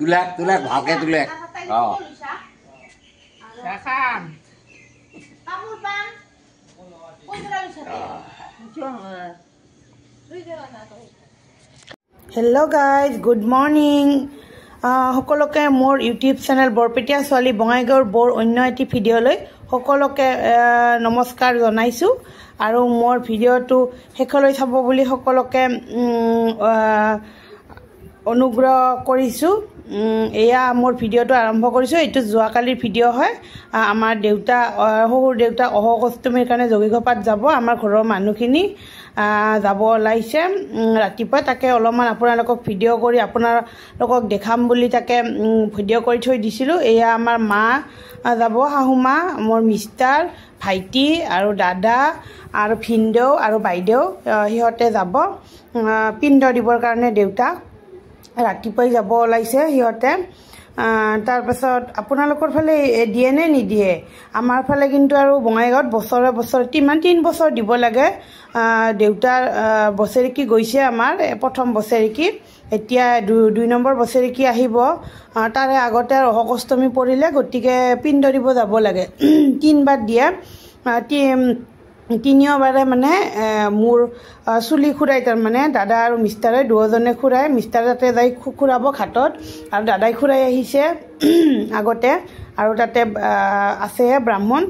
তুলে ভালকে তুলে हेलो गाइज गुड मर्निंग সকলোকে মোৰ ইউটিউব চেনেল বৰপেটীয়া ছোৱালী বঙাইগাঁৱৰ বৰ অন্য এটি ভিডিঅ'লৈ সকলোকে নমস্কাৰ জনাইছোঁ আৰু মোৰ ভিডিঅ'টো শেষলৈ চাব বুলি সকলোকে অনুগ্ৰহ কৰিছোঁ এয়া মোৰ ভিডিঅ'টো আৰম্ভ কৰিছোঁ এইটো যোৱাকালিৰ ভিডিঅ' হয় আমাৰ দেউতা শহুৰ দেউতা অহোক অষ্টমীৰ কাৰণে যোগীঘোপাত যাব আমাৰ ঘৰৰ মানুহখিনি যাব ওলাইছে ৰাতিপুৱা তাকে অলপমান আপোনালোকক ভিডিঅ' কৰি আপোনালোকক দেখাম বুলি তাকে ভিডিঅ' কৰি থৈ দিছিলোঁ এয়া আমাৰ মা যাব শাহুমা মোৰ মিষ্টাৰ ভাইটি আৰু দাদা আৰু ভিনদেউ আৰু বাইদেউ সিহঁতে যাব পিণ্ড দিবৰ কাৰণে দেউতাক ৰাতিপুৱাই যাব ওলাইছে সিহঁতে তাৰপাছত আপোনালোকৰ ফালে দিয়ে নে নিদিয়ে আমাৰ ফালে কিন্তু আৰু বঙাইগাঁৱত বছৰে বছৰে 3 বছৰ দিব লাগে দেউতাৰ বছৰেকি গৈছে আমাৰ প্ৰথম বছৰেকি এতিয়া 2 নম্বৰ বছৰেকি আহিব তাৰে আগতে অহোক অষ্টমী পৰিলে গতিকে পিণ্ড দিব যাব লাগে 3 বাৰ দিয়ে তিনিবাৰে মানে মোৰ চুলি খুৰাই তাৰমানে দাদা আৰু মিষ্টাৰে দুজনে খুৰাই মিষ্টাৰ তাতে যাই খুৰাব ঘাটত আৰু দাদাই খুৰাই আহিছে আগতে আৰু তাতে আছে ব্ৰাহ্মণ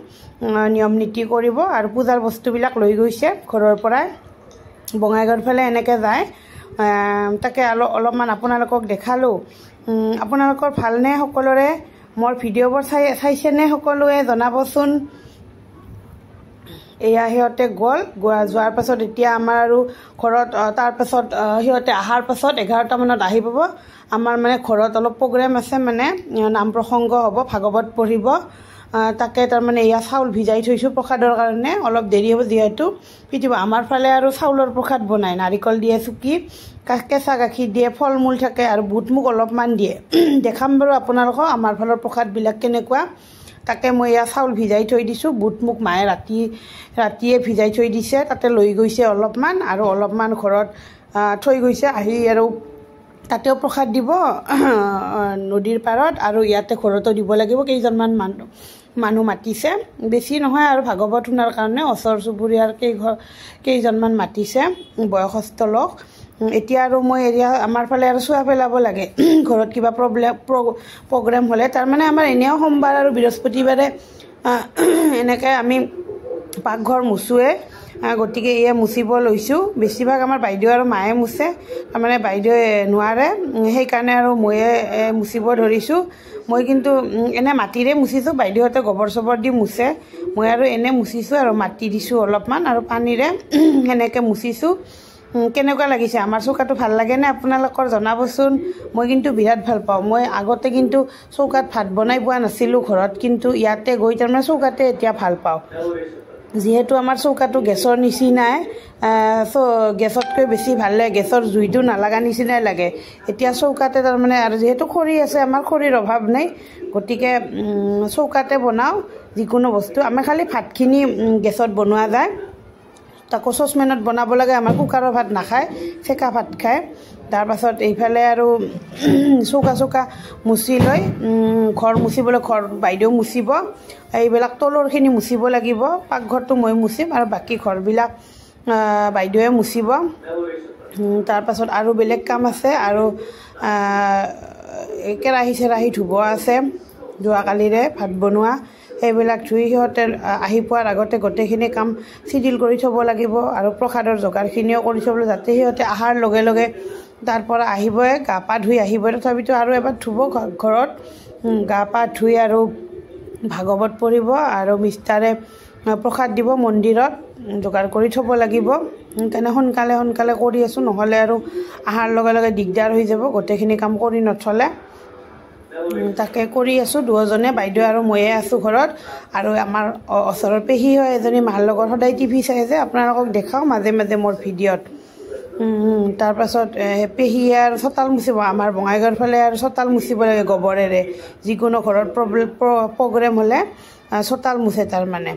নিয়ম নীতি কৰিব আৰু পূজাৰ বস্তুবিলাক লৈ গৈছে ঘৰৰ পৰাই বঙাইগাঁৱৰ ফালে এনেকৈ যায় তাকে অলপমান আপোনালোকক দেখালোঁ আপোনালোকৰ ভালনে সকলোৰে মোৰ ভিডিঅ'বোৰ চাইছেনে সকলোৱে জনাবচোন এয়া সিহঁতে গ'ল যোৱাৰ পাছত এতিয়া আমাৰ আৰু ঘৰত তাৰপাছত সিহঁতে অহাৰ পাছত 11টা মানত আহি পাব আমাৰ মানে ঘৰত অলপ প্ৰগ্ৰেম আছে মানে নাম প্ৰসংগ হ'ব ভাগৱত পঢ়িব তাকে তাৰমানে এয়া চাউল ভিজাই থৈছোঁ প্ৰসাদৰ কাৰণে অলপ দেৰি হ'ব যিহেতু পিটিব আমাৰ ফালে আৰু চাউলৰ প্ৰসাদ বনায় নাৰিকল দিয়ে চুকি কেঁচা গাখীৰ দিয়ে ফল মূল থাকে আৰু বুট মুগ অলপমান দিয়ে দেখাম বাৰু আপোনালোকক আমাৰ ফালৰ প্ৰসাদবিলাক কেনেকুৱা তাকে মই এয়া চাউল ভিজাই থৈ দিছোঁ বুট মুগ মায়ে ৰাতিয়ে ভিজাই থৈ দিছে তাতে লৈ গৈছে অলপমান আৰু অলপমান ঘৰত থৈ গৈছে আহি আৰু তাতেও প্ৰসাদ দিব নদীৰ পাৰত আৰু ইয়াতে ঘৰতো দিব লাগিব কেইজনমান মানুহ মাতিছে বেছি নহয় আৰু ভাগৱত শুনাৰ কাৰণে ওচৰ চুবুৰীয়াৰ কেইজনমান মাতিছে বয়সস্থ লোক এতিয়া আৰু মই এৰিয়া আমাৰ ফালে আৰু চোৱা পেলাব লাগে ঘৰত কিবা প্ৰগ্ৰেম হ'লে তাৰমানে আমাৰ এনেও সোমবাৰ আৰু বৃহস্পতিবাৰে এনেকৈ আমি পাকঘৰ মুচোৱে গতিকে এয়া মুচিব লৈছোঁ বেছিভাগ আমাৰ বাইদেউ আৰু মায়ে মুচে তাৰমানে বাইদেৱে নোৱাৰে সেইকাৰণে আৰু ময়ে মুচিব ধৰিছোঁ মই কিন্তু এনে মাটিৰে মুচিছোঁ বাইদেউহঁতে গোবৰ চবৰ দি মুচে মই আৰু এনে মুচিছোঁ আৰু মাটি দিছোঁ অলপমান আৰু পানীৰে সেনেকৈ মুচিছোঁ কেনেকুৱা লাগিছে আমাৰ চৌকাটো ভাল লাগেনে আপোনালোকৰ জনাবচোন মই কিন্তু বিৰাট ভাল পাওঁ মই আগতে কিন্তু চৌকাত ভাত বনাই পোৱা নাছিলোঁ ঘৰত কিন্তু ইয়াতে গৈ তাৰমানে চৌকাতে এতিয়া ভাল পাওঁ যিহেতু আমাৰ চৌকাটো গেছৰ নিচিনাই গেছতকৈ বেছি ভাল লাগে গেছৰ জুইটো নালাগা নিচিনাই লাগে এতিয়া চৌকাতে তাৰমানে আৰু যিহেতু খৰি আছে আমাৰ খৰিৰ অভাৱ নাই গতিকে চৌকাতে বনাওঁ যিকোনো বস্তু আমাৰ খালি ভাতখিনি গেছত বনোৱা যায় তাকো চচপেনত বনাব লাগে আমাৰ কুকাৰৰ ভাত নাখায় চেকা ভাত খায় তাৰপাছত এইফালে আৰু চৌকা মুচি লৈ ঘৰ মুচিবলৈ ঘৰ বাইদেউ মুচিব এইবিলাক তলৰখিনি মুচিব লাগিব পাকঘৰটো মই মুচিম আৰু বাকী ঘৰবিলাক বাইদেৱে মুচিব তাৰপাছত আৰু বেলেগ কাম আছে আৰু কেৰাহী চেৰাহী ধুব আছে যোৱাকালিৰে ভাত বনোৱা সেইবিলাক ধুই সিহঁতে আহি পোৱাৰ আগতে গোটেইখিনি কাম চিডিল কৰি থ'ব লাগিব আৰু প্ৰসাদৰ যোগাৰখিনিও কৰি থ'ব যাতে সিহঁতে অহাৰ লগে লগে তাৰ পৰা আহিবই গা পা ধুই আহিবই তথাপিতো আৰু এবাৰ ধুব ঘৰত গা পা ধুই আৰু ভাগৱত পঢ়িব আৰু মিষ্টাৰে প্ৰসাদ দিব মন্দিৰত যোগাৰ কৰি থ'ব লাগিব সেইকাৰণে সোনকালে কৰি আছোঁ নহ'লে আৰু অহাৰ লগে লগে দিগদাৰ হৈ যাব গোটেইখিনি কাম কৰি নথ'লে তাকে কৰি আছোঁ দুজনে বাইদেউ আৰু ময়ে আছোঁ ঘৰত আৰু আমাৰ ওচৰৰ পেহী হয় এজনী মাৰ লগত সদায় টিভি চাই যে আপোনালোকক দেখাওঁ মাজে মাজে মোৰ ভিডিঅ'ত তাৰপাছত পেহীয়ে আৰু চোতাল মুচিব আমাৰ বঙাইগাঁৱৰ ফালে আৰু চোতাল মুচিব লাগে গোবৰেৰে যিকোনো ঘৰত প্ৰগ্ৰেম হ'লে চোতাল মুচে তাৰমানে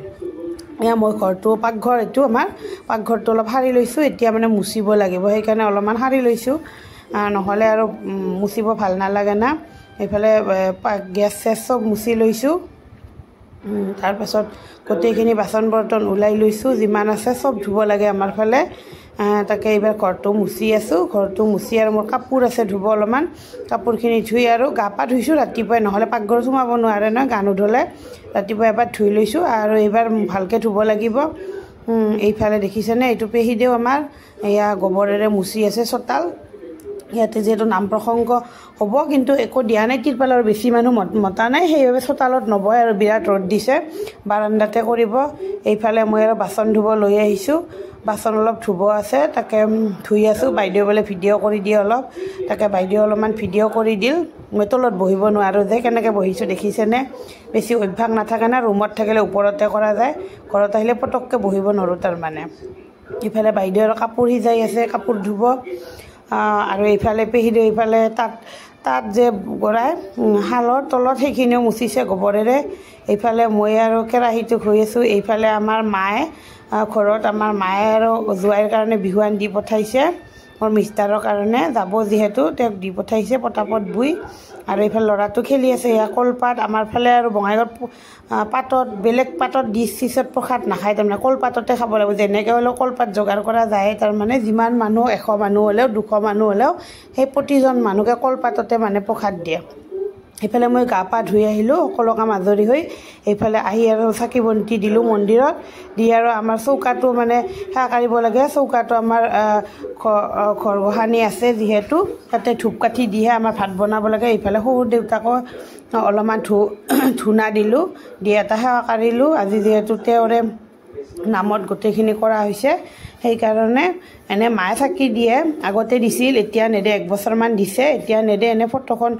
এয়া মই ঘৰটো পাকঘৰ এইটো আমাৰ পাকঘৰটো অলপ সাৰি লৈছোঁ এতিয়া মানে মুচিব লাগিব সেইকাৰণে অলপমান সাৰি লৈছোঁ নহ'লে আৰু মুচিব ভাল নালাগে না এইফালে গেছ চেছ চব মুচি লৈছোঁ তাৰপাছত গোটেইখিনি বাচন বৰ্তন ওলাই লৈছোঁ যিমান আছে চব ধুব লাগে আমাৰ ফালে তাকে এইবাৰ ঘৰটো মুচি আছোঁ ঘৰটো মুচি আৰু মোৰ কাপোৰ আছে ধুব অলপমান কাপোৰখিনি ধুই আৰু গা পা ধুইছোঁ ৰাতিপুৱাই নহ'লে পাকঘৰত সোমাব নোৱাৰে ন গা নুধুলে ৰাতিপুৱা এবাৰ ধুই লৈছোঁ আৰু এইবাৰ ভালকৈ ধুব লাগিব এইফালে দেখিছেনে এইটো পেহীদেউ আমাৰ এয়া গোবৰেৰে মুচি আছে চোতাল ইয়াতে যিহেতু নাম প্ৰসংগ হ'ব কিন্তু একো দিয়া নাই তিৰপালৰ বেছি মানুহ মতা নাই সেইবাবে চোতালত নবহে আৰু বিৰাট ৰ'দ দিছে বাৰান্দাতে কৰিব এইফালে মই আৰু বাচন ধুব লৈ আহিছোঁ বাচন অলপ ধুব আছে তাকে ধুই আছোঁ বাইদেউ বোলে ভিডিঅ' কৰি দিয়ে অলপ তাকে বাইদেউ অলপমান ভিডিঅ' কৰি দিল মই তলত বহিব নোৱাৰোঁ যে কেনেকৈ বহিছোঁ দেখিছেনে বেছি অভ্যাস নাথাকে না ৰুমত থাকিলে ওপৰতে কৰা যায় ঘৰত আহিলে পটককৈ বহিব নোৱাৰোঁ তাৰমানে ইফালে বাইদেউ আৰু কাপোৰ সিজাই আছে কাপোৰ ধুব আৰু এইফালে পেহীদেউ এইফালে তাত যে গৰাই শালৰ তলত সেইখিনিও মুচিছে গোবৰেৰে এইফালে মই আৰু কেৰাহীটো ধুই আছোঁ এইফালে আমাৰ মায়ে ঘৰত আমাৰ মায়ে আৰু জোৱাইৰ কাৰণে বিহুৱান দি পঠাইছে মোৰ মিষ্টাৰৰ কাৰণে যাব যিহেতু তেওঁক দি পঠাইছে পটাপট বুই আৰু এইফালে ল'ৰাটো খেলি আছে এয়া কলপাত আমাৰ ফালে আৰু বঙাইগাঁৱত পাতত বেলেগ পাতত ডিছ চিছত প্ৰসাদ নাখায় তাৰমানে কলপাততে খাব লাগিব যেনেকৈ হ'লেও কলপাত যোগাৰ কৰা যায় তাৰমানে যিমান মানুহ 100 মানুহ হ'লেও 200 মানুহ হ'লেও সেই প্ৰতিজন মানুহকে কলপাততে মানে প্ৰসাদ দিয়ে এইফালে মই গা পা ধুই আহিলোঁ সকলো কাম আজৰি হৈ এইফালে আহি আৰু চাকি বন্তি দিলোঁ মন্দিৰত দি আৰু আমাৰ চৌকাটো মানে সেৱা কাঢ়িব লাগে চৌকাটো আমাৰ ঘৰ গোহানি আছে যিহেতু তাতে ধূপকাঠি দিহে আমাৰ ভাত বনাব লাগে এইফালে সৰু দেউতাকো অলপমান ধূনা দিলোঁ দি এটা সেৱা কাঢ়িলোঁ আজি যিহেতু তেওঁৰে নামত গোটেইখিনি কৰা হৈছে সেইকাৰণে এনে মায়ে চাকি দিয়ে আগতে দিছিল এতিয়া নেদে 1 বছৰমান দিছে এতিয়া নেদে এনে ফটোখন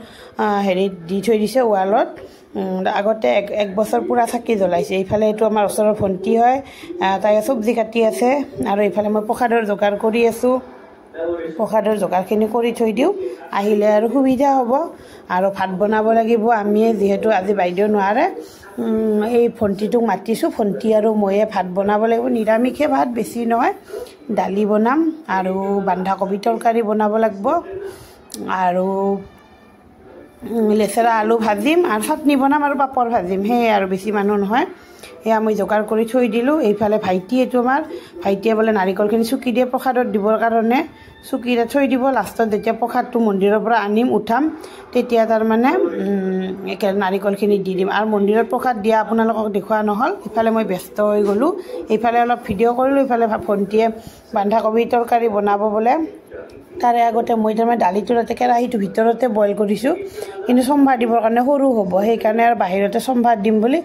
হেৰিত দি থৈ দিছে ৱালত আগতে 1 বছৰ পুৰা চাকি জ্বলাইছে এইফালে এইটো আমাৰ ওচৰৰ ভণ্টি হয় তাই চব্জি কাটি আছে আৰু এইফালে মই প্ৰসাদৰ যোগাৰ কৰি আছোঁ প্ৰসাদৰ যোগাৰখিনি কৰি থৈ দিওঁ আহিলে আৰু সুবিধা হ'ব আৰু ভাত বনাব লাগিব আমি যিহেতু আজি বাইদেউ নোৱাৰে এই ভণ্টিটোক মাতিছোঁ ভণ্টি আৰু ময়ে ভাত বনাব লাগিব নিৰামিষে ভাত বেছি নহয় দালি বনাম আৰু বন্ধাকবি তৰকাৰী বনাব লাগিব আৰু লেচেৰা আলু ভাজিম আৰু চাটনি বনাম আৰু পাপৰ ভাজিম সেয়ে আৰু বেছি মানুহ নহয় এয়া মই যোগাৰ কৰি থৈ দিলোঁ এইফালে ভাইটি এইটো আমাৰ ভাইটিয়ে বোলে নাৰিকলখিনি চুকি দিয়ে প্ৰসাদত দিবৰ কাৰণে চুকিৰে থৈ দিব লাষ্টত যেতিয়া প্ৰসাদটো মন্দিৰৰ পৰা আনিম উঠাম তেতিয়া তাৰমানে নাৰিকলখিনি দি দিম আৰু মন্দিৰত প্ৰসাদ দিয়া আপোনালোকক দেখুওৱা নহ'ল ইফালে মই ব্যস্ত হৈ গ'লোঁ এইফালে অলপ ভিডিঅ' কৰিলোঁ ইফালে ভণ্টিয়ে বন্ধাকবি তৰকাৰী বনাব বোলে তাৰে আগতে মই তাৰমানে দালিটো তাতে কেৰাহীটো ভিতৰতে বইল কৰিছোঁ কিন্তু চম্ভাৰ দিবৰ কাৰণে সৰু হ'ব সেইকাৰণে আৰু বাহিৰতে চম্ভাৰ দিম বুলি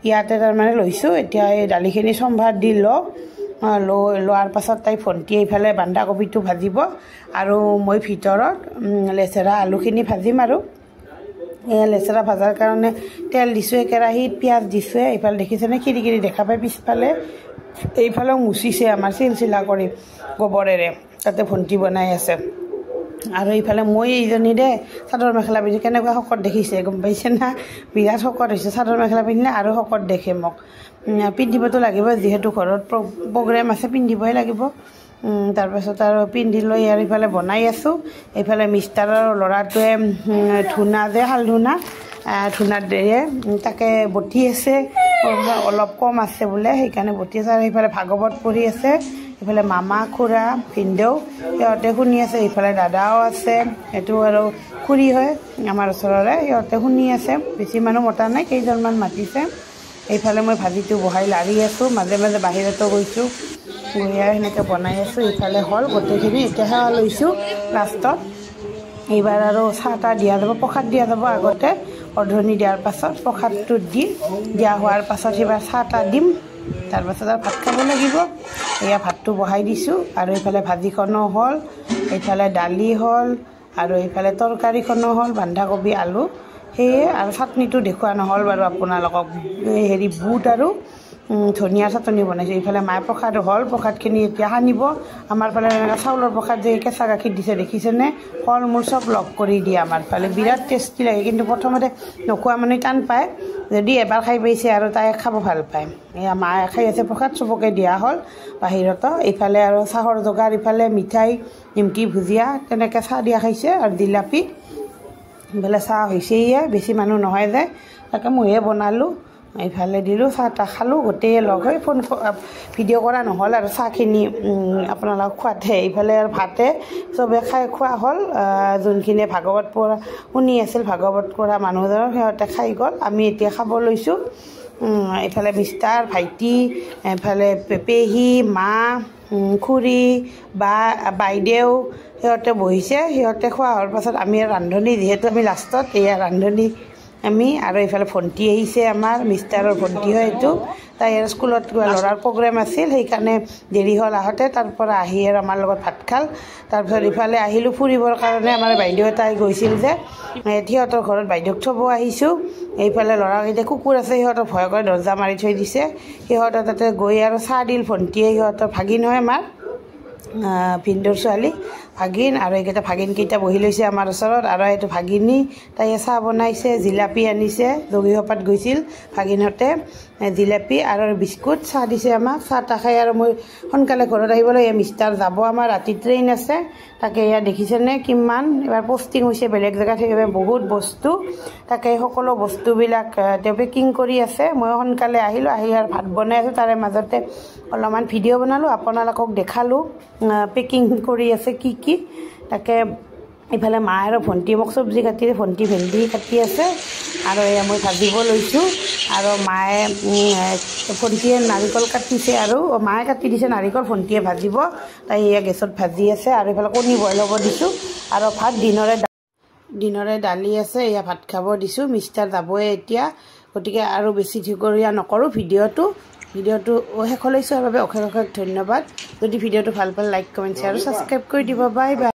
ইয়াতে তাৰমানে লৈছোঁ এতিয়া এই দালিখিনি চম্ভাৰ দি লোৱাৰ পাছত তাই ভণ্টি এইফালে বন্ধাকবিটো ভাজিব আৰু মই ভিতৰত লেচেৰা আলুখিনি ভাজিম আৰু এই লেচেৰা ভাজাৰ কাৰণে তেল দিছোঁ কেৰাহীত পিঁয়াজ দিছোঁ এইফালে দেখিছেনে খিৰিকিৰি দেখা পাই পিছফালে এইফালেও মুচিছে আমাৰ চিলচিলা কৰি গোবৰেৰে তাতে ভণ্টি বনাই আছে আৰু এইফালে মই এইজনী দে চাদৰ মেখেলা পিন্ধি কেনেকুৱা শকত দেখিছে গম পাইছে না বিৰাট শকত হৈছে চাদৰ মেখেলা পিন্ধিলে আৰু শকত দেখে মোক পিন্ধিবতো লাগিব যিহেতু ঘৰত প্ৰগ্ৰেম আছে পিন্ধিবই লাগিব তাৰপাছত আৰু পিন্ধি লৈ আৰু ইফালে বনাই আছোঁ এইফালে মিষ্টাৰৰ ল'ৰাটোৱে ধূনা যে শাল ধূনা দিয়ে তাকে বটি আছে অলপ কম আছে বোলে সেইকাৰণে বটি আছে আৰু এইফালে ভাগৱত পঢ়ি আছে এইফালে মামা খুৰা ভিনদেউ সিহঁতে শুনি আছে এইফালে দাদাও আছে এইটো আৰু খুৰী হয় আমাৰ ওচৰৰে সিহঁতে শুনি আছে বেছি মানুহ মতা নাই কেইজনমান মাতিছে এইফালে মই ভাজিটো বহাই লাৰি আছোঁ মাজে মাজে বাহিৰতো গৈছোঁ গৈ আৰু সেনেকৈ বনাই আছোঁ এইফালে হ'ল গোটেইখিনি এতিয়া সেৱা লৈছোঁ লাষ্টত এইবাৰ আৰু চাহ তাহ দিয়া যাব প্ৰসাদ দিয়া যাব আগতে অৰ্ধনি দিয়াৰ পাছত প্ৰসাদটো দিয়া হোৱাৰ পাছত এইবাৰ চাহ তাহ দিম তাৰপাছত আৰু ভাত খাব লাগিব এয়া ভাতটো বহাই দিছোঁ আৰু এইফালে ভাজিখনো হ'ল এইফালে দালি হ'ল আৰু এইফালে তৰকাৰীখনো হ'ল বন্ধাকবি আলু সেয়ে আৰু চাটনিটো দেখুওৱা নহ'ল বাৰু আপোনালোকক হেৰি বুট আৰু ধনিয়া চাটনি বনাইছোঁ। এইফালে মায়ে প্ৰসাদ হ'ল, প্ৰসাদখিনি এতিয়া সানিব। আমাৰ ফালে এনেকৈ চাউলৰ প্ৰসাদ যে কেঁচা গাখীৰ দিছে দেখিছেনে, ফল মূল চব লগ কৰি দিয়ে আমাৰ ফালে, বিৰাট টেষ্টি লাগে। কিন্তু প্ৰথমতে নোখোৱা মানুহে টান পায়, যদি এবাৰ খাই পাইছে আৰু তাই খাব ভাল পায়। এয়া মায়ে খাই আছে প্ৰসাদ, চবকে দিয়া হ'ল বাহিৰতো। এইফালে আৰু চাহৰ যোগাৰ, ইফালে মিঠাই, নিমকি, ভুজিয়া তেনেকৈ চাহ দিয়া খাইছে আৰু জিলাপি। এইফালে চাহ হৈছেয়ে, বেছি মানুহ নহয় যে, তাকে ময়ে বনালোঁ। এইফালে দিলোঁ, চাহ তাহ খালোঁ গোটেই লগ হৈ। ভিডিঅ' কৰা নহ'ল আৰু চাহখিনি আপোনালোকক খোৱাতহে। এইফালে আৰু ভাতে চবে খাই খোৱা হ'ল। যোনখিনিয়ে ভাগৱত পঢ়া শুনি আছিল, ভাগৱত পঢ়া মানুহজনৰ, সিহঁতে খাই গ'ল। আমি এতিয়া খাব লৈছোঁ। এইফালে মিষ্টাৰ, ভাইটি, এইফালে পেহী, মা, খুৰী, বাইদেউ সিহঁতে বহিছে। সিহঁতে খোৱা হোৱাৰ পাছত আমি ৰান্ধনি, যিহেতু আমি লাষ্টত, এয়া ৰান্ধনি আমি। আৰু এইফালে ভণ্টি আহিছে, আমাৰ মিষ্টাৰৰ ভণ্টি হয় এইটো। তাই আৰু স্কুলত ল'ৰাৰ প্ৰগ্ৰেম আছিল, সেইকাৰণে দেৰি হ'ল আহোঁতে। তাৰপৰা আহি আৰু আমাৰ লগত ভাত খাল। তাৰপিছত ইফালে আহিলোঁ ফুৰিবৰ কাৰণে। আমাৰ বাইদেউ এটাই গৈছিল যে, সিহঁতৰ ঘৰত বাইদেউক থ'ব আহিছোঁ। এইফালে ল'ৰাকেইটা কুকুৰ আছে, সিহঁতৰ ভয় কৰে, দৰ্জা মাৰি থৈ দিছে। সিহঁতৰ তাতে গৈ আৰু চাহ দিল ভণ্টিয়ে, সিহঁতৰ ভাগিন হয় আমাৰ, ভিনদেউৰ ছোৱালী ভাগিন। আৰু এইকেইটা ভাগিনকেইটা বহি লৈছে আমাৰ ওচৰত। আৰু এইটো ভাগিনী, তাইয়ে চাহ বনাইছে, জিলাপি আনিছে, দগীসপাত গৈছিল ভাগিনহঁতে, জিলাপি আৰু বিস্কুট, চাহ দিছে আমাক। চাহ তাহ খাই আৰু মই সোনকালে ঘৰত আহিব লাগে। মিষ্টাৰ যাব, আমাৰ ৰাতি ট্ৰেইন আছে। তাকে এয়া দেখিছেনে কিমান এবাৰ পষ্টিং হৈছে বেলেগ জেগাত, সেইবাবে বহুত বস্তু। তাকে সকলো বস্তুবিলাক তেওঁ পেকিং কৰি আছে। মই সোনকালে আহিলোঁ, আহি আৰু ভাত বনাই আছোঁ। তাৰে মাজতে অলপমান ভিডিঅ' বনালোঁ, আপোনালোকক দেখালোঁ পেকিং কৰি আছে কি। তাকে ইফালে মা আৰু ভণ্টি মোক চব্জি কাটি, ভণ্টি ভেন্দি কাটি আছে আৰু এয়া মই ভাজিব লৈছোঁ। আৰু মায়ে ভণ্টিয়ে নাৰিকল কাটিছে, আৰু মায়ে কাটি দিছে নাৰিকল, ভণ্টিয়ে ভাজিব। তাই এয়া গেছত ভাজি আছে। আৰু এইফালে কণী বইল হ'ব দিছোঁ। আৰু ভাত দিনৰে দালি আছে, এয়া ভাত খাব দিছোঁ। মিষ্টাৰ যাবই এতিয়া, গতিকে আৰু বেছি দীঘলীয়া নকৰোঁ। ভিডিঅ'টো শেষলৈ চোৱাৰ বাবে অশেষ ধন্যবাদ। যদি ভিডিঅ'টো ভাল পালে লাইক, কমেণ্ট, শ্বেয়াৰ আৰু ছাবস্ক্ৰাইব কৰি দিব। Bye bye.